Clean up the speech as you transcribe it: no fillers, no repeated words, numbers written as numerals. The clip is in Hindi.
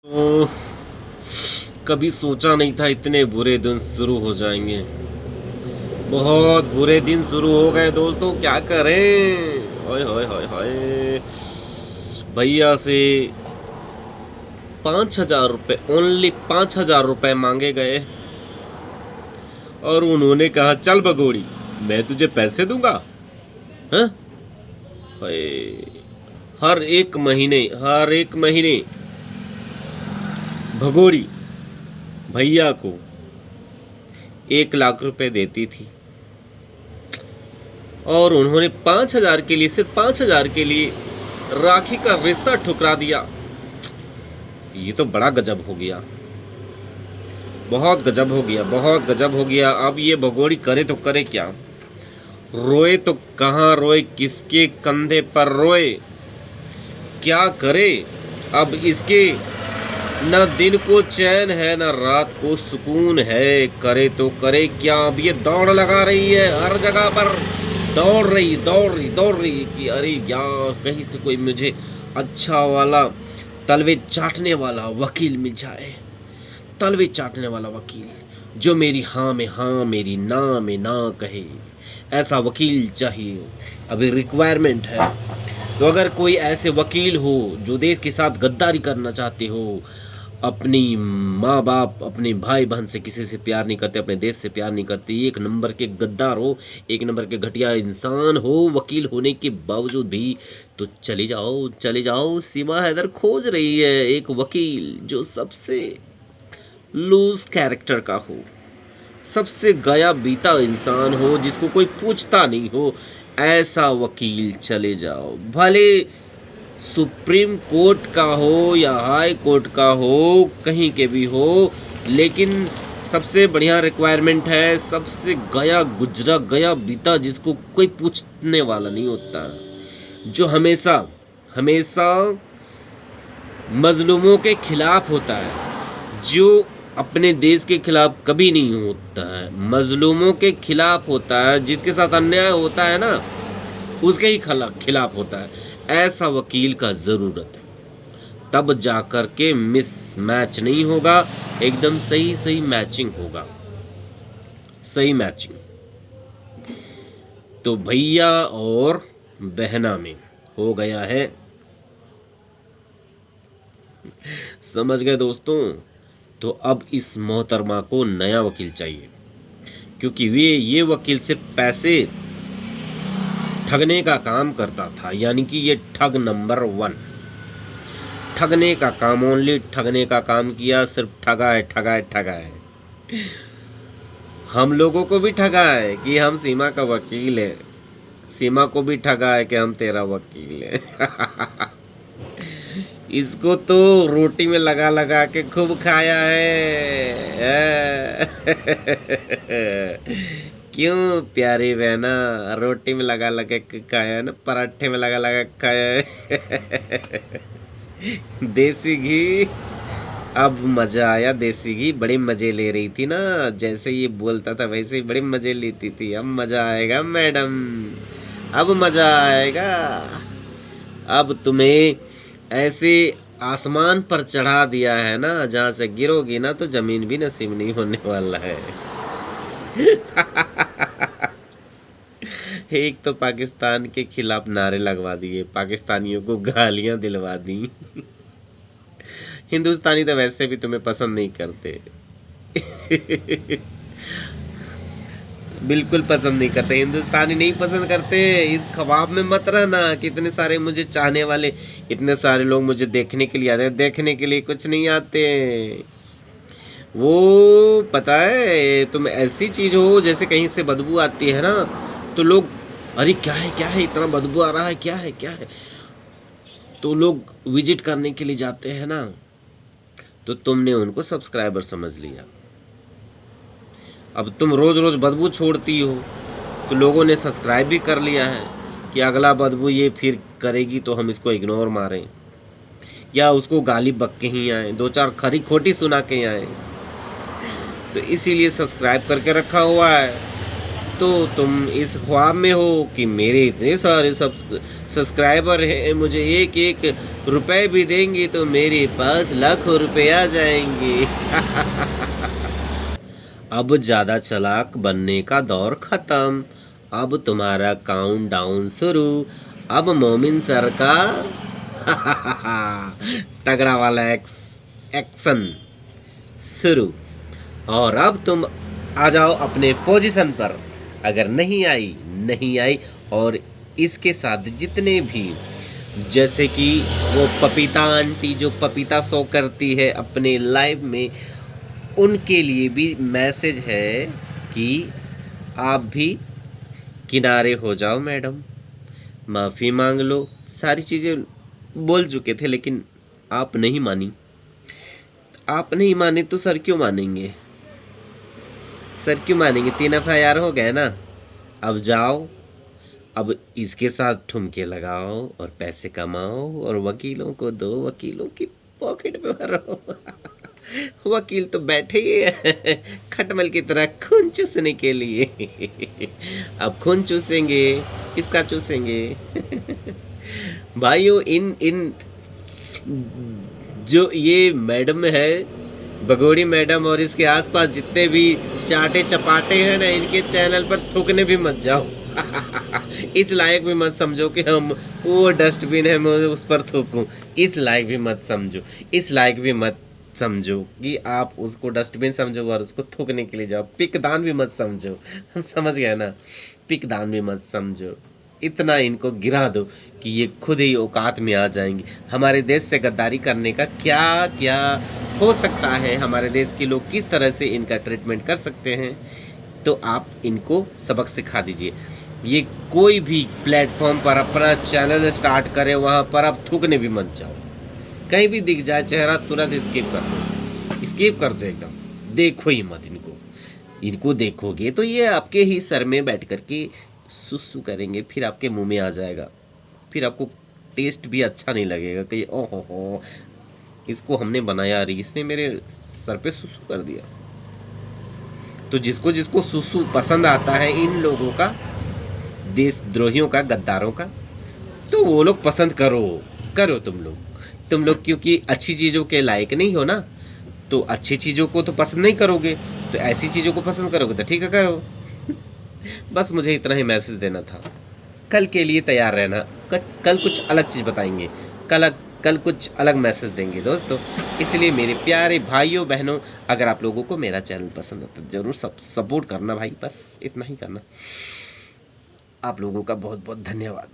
तो कभी सोचा नहीं था इतने बुरे दिन शुरू हो जाएंगे। बहुत बुरे दिन शुरू हो गए दोस्तों, क्या करें। हाय हाय हाय हाय। भैया से 5,000 रुपये, ओनली 5,000 रुपये मांगे गए और उन्होंने कहा चल भगोड़ी मैं तुझे पैसे दूंगा। हाँ? हाय। हर एक महीने भगोड़ी भैया को 1,00,000 रुपए देती थी और उन्होंने 5,000 के लिए, सिर्फ 5,000 के लिए राखी का रिश्ता ठुकरा दिया। ये तो बड़ा गजब हो गया, बहुत गजब हो गया, बहुत गजब हो गया। अब ये भगोड़ी करे तो करे क्या, रोए तो कहाँ रोए, किसके कंधे पर रोए, क्या करे। अब इसके न दिन को चैन है न रात को सुकून है, करे तो करे क्या। अब ये दौड़ लगा रही है, हर जगह पर दौड़ रही कि अरे यार कहीं से कोई मुझे अच्छा वाला तलवे चाटने वाला वकील मिल जाए, तलवे चाटने वाला वकील जो मेरी हाँ में हाँ मेरी ना में ना कहे, ऐसा वकील चाहिए। अभी रिक्वायरमेंट है। तो अगर कोई ऐसे वकील हो जो देश के साथ गद्दारी करना चाहते हो, अपनी माँ बाप अपने भाई बहन से किसी से प्यार नहीं करते, अपने देश से प्यार नहीं करते, एक नंबर के गद्दार हो, एक नंबर के घटिया इंसान हो वकील होने के बावजूद भी, तो चले जाओ। सीमा हैदर खोज रही है एक वकील जो सबसे लूज कैरेक्टर का हो, सबसे गया बीता इंसान हो, जिसको कोई पूछता नहीं हो, ऐसा वकील चले जाओ। भले सुप्रीम कोर्ट का हो या हाई कोर्ट का हो, कहीं के भी हो, लेकिन सबसे बढ़िया रिक्वायरमेंट है सबसे गया गुजरा गया बीता, जिसको कोई पूछने वाला नहीं होता, जो हमेशा मजलूमों के खिलाफ होता है, जो अपने देश के खिलाफ कभी नहीं होता है, मजलूमों के खिलाफ होता है, जिसके साथ अन्याय होता है ना उसके ही खिलाफ होता है। ऐसा वकील का ज़रूरत है, तब जाकर के मिस मैच नहीं होगा, एकदम सही मैचिंग होगा, सही मैचिंग। तो भैया और बहना में हो गया है, समझ गए दोस्तों। तो अब इस मोहतरमा को नया वकील चाहिए, क्योंकि ये वकील सिर्फ पैसे ठगने का काम करता था, यानी कि ये ठग नंबर 1, ठगने का काम, ओनली ठगने का काम किया, सिर्फ ठगा है। हम लोगों को भी ठगा है कि हम सीमा का वकील है, सीमा को भी ठगा है कि हम तेरा वकील है। इसको तो रोटी में लगा के खूब खाया है। क्यों प्यारी बहना, रोटी में लगा के खाया ना, पराठे में लगा खाया है। देसी घी, अब मजा आया। देसी घी बड़े मजे ले रही थी ना, जैसे ये बोलता था वैसे ही बड़े मजे लेती थी। अब मजा आएगा मैडम, अब मजा आएगा। अब तुम्हें ऐसे आसमान पर चढ़ा दिया है ना, जहाँ से गिरोगी ना तो जमीन भी नसीब नहीं होने वाला है। एक तो पाकिस्तान के खिलाफ नारे लगवा दिए, पाकिस्तानियों को गालियां दिलवा दी। हिंदुस्तानी तो वैसे भी तुम्हें पसंद नहीं करते। बिल्कुल पसंद नहीं करते, हिंदुस्तानी नहीं पसंद करते। इस ख्वाब में मत रहना कि इतने सारे मुझे चाहने वाले, इतने सारे लोग मुझे देखने के लिए आते हैं। देखने के लिए कुछ नहीं आते, वो पता है तुम ऐसी चीज़ हो जैसे कहीं से बदबू आती है ना, तो लोग अरे क्या है इतना बदबू आ रहा है, क्या है, तो लोग विजिट करने के लिए जाते हैं ना, तो तुमने उनको सब्सक्राइबर समझ लिया। अब तुम रोज़ बदबू छोड़ती हो तो लोगों ने सब्सक्राइब भी कर लिया है कि अगला बदबू ये फिर करेगी तो हम इसको इग्नोर मारें, या उसको गाली बक के ही आए, 2-4 खरी खोटी सुना के आए, तो इसीलिए सब्सक्राइब करके रखा हुआ है। तो तुम इस ख्वाब में हो कि मेरे इतने सारे सब्सक्राइबर है, मुझे एक एक रुपए भी देंगे तो मेरे 5 लाख रुपए आ जाएंगे। अब ज़्यादा चालाक बनने का दौर ख़त्म, अब तुम्हारा काउंटडाउन शुरू। अब मोमिन सरकार तगड़ा वाला एक्शन शुरू। और अब तुम आ जाओ अपने पोजीशन पर। अगर नहीं आई और इसके साथ जितने भी, जैसे कि वो पपीता आंटी जो पपीता शो करती है अपने लाइव में, उनके लिए भी मैसेज है कि आप भी किनारे हो जाओ मैडम, माफ़ी मांग लो। सारी चीज़ें बोल चुके थे लेकिन आप नहीं मानी। आप नहीं माने तो सर क्यों मानेंगे? सर क्यों मानेंगे? 3 FIR हो गए ना। अब जाओ, अब इसके साथ ठुमके लगाओ और पैसे कमाओ और वकीलों को दो, वकीलों की पॉकेट में भरो। वकील तो बैठे ही है खटमल की तरह खून चूसने के लिए। अब खून चूसेंगे, किसका चूसेंगे? भाइयों, इन जो ये मैडम है, बगोड़ी मैडम, और इसके आसपास जितने भी चाटे चपाटे हैं ना, इनके चैनल पर थूकने भी मत जाओ। इस लायक भी मत समझो कि हम वो डस्टबिन है मैं उस पर थूकूं। इस लायक भी मत समझो, इस लायक भी मत समझो कि आप उसको डस्टबिन समझो और उसको थूकने के लिए जाओ। पिकदान भी मत समझो, हम समझ गए ना? पिकदान भी मत समझो। इतना इनको गिरा दो कि ये खुद ही औकात में आ जाएंगे। हमारे देश से गद्दारी करने का क्या क्या हो सकता है, हमारे देश के लोग किस तरह से इनका ट्रीटमेंट कर सकते हैं, तो आप इनको सबक सिखा दीजिए। ये कोई भी प्लेटफॉर्म पर अपना चैनल स्टार्ट करे, वहाँ पर आप थूकने भी मत जाओ। कहीं भी दिख जाए चेहरा तुरंत स्किप कर दो, स्किप कर दो एकदम। देखो ही मत इनको देखोगे तो ये आपके ही सर में बैठ कर के सुसु करेंगे, फिर आपके मुंह में आ जाएगा, फिर आपको टेस्ट भी अच्छा नहीं लगेगा कि ओहो हो इसको हमने बनाया, रही इसने मेरे सर पे सुसु कर दिया। तो जिसको जिसको सुसु पसंद आता है इन लोगों का, देशद्रोहियों का, गद्दारों का, तो वो लोग पसंद करो तुम लोग क्योंकि अच्छी चीज़ों के लायक नहीं हो ना, तो अच्छी चीज़ों को तो पसंद नहीं करोगे, तो ऐसी चीज़ों को पसंद करोगे तो ठीक है, करो। बस मुझे इतना ही मैसेज देना था। कल के लिए तैयार रहना, कल कुछ अलग चीज़ बताएंगे, कल कुछ अलग मैसेज देंगे दोस्तों। इसलिए मेरे प्यारे भाइयों बहनों, अगर आप लोगों को मेरा चैनल पसंद है तो ज़रूर सपोर्ट करना भाई, बस इतना ही करना। आप लोगों का बहुत बहुत धन्यवाद।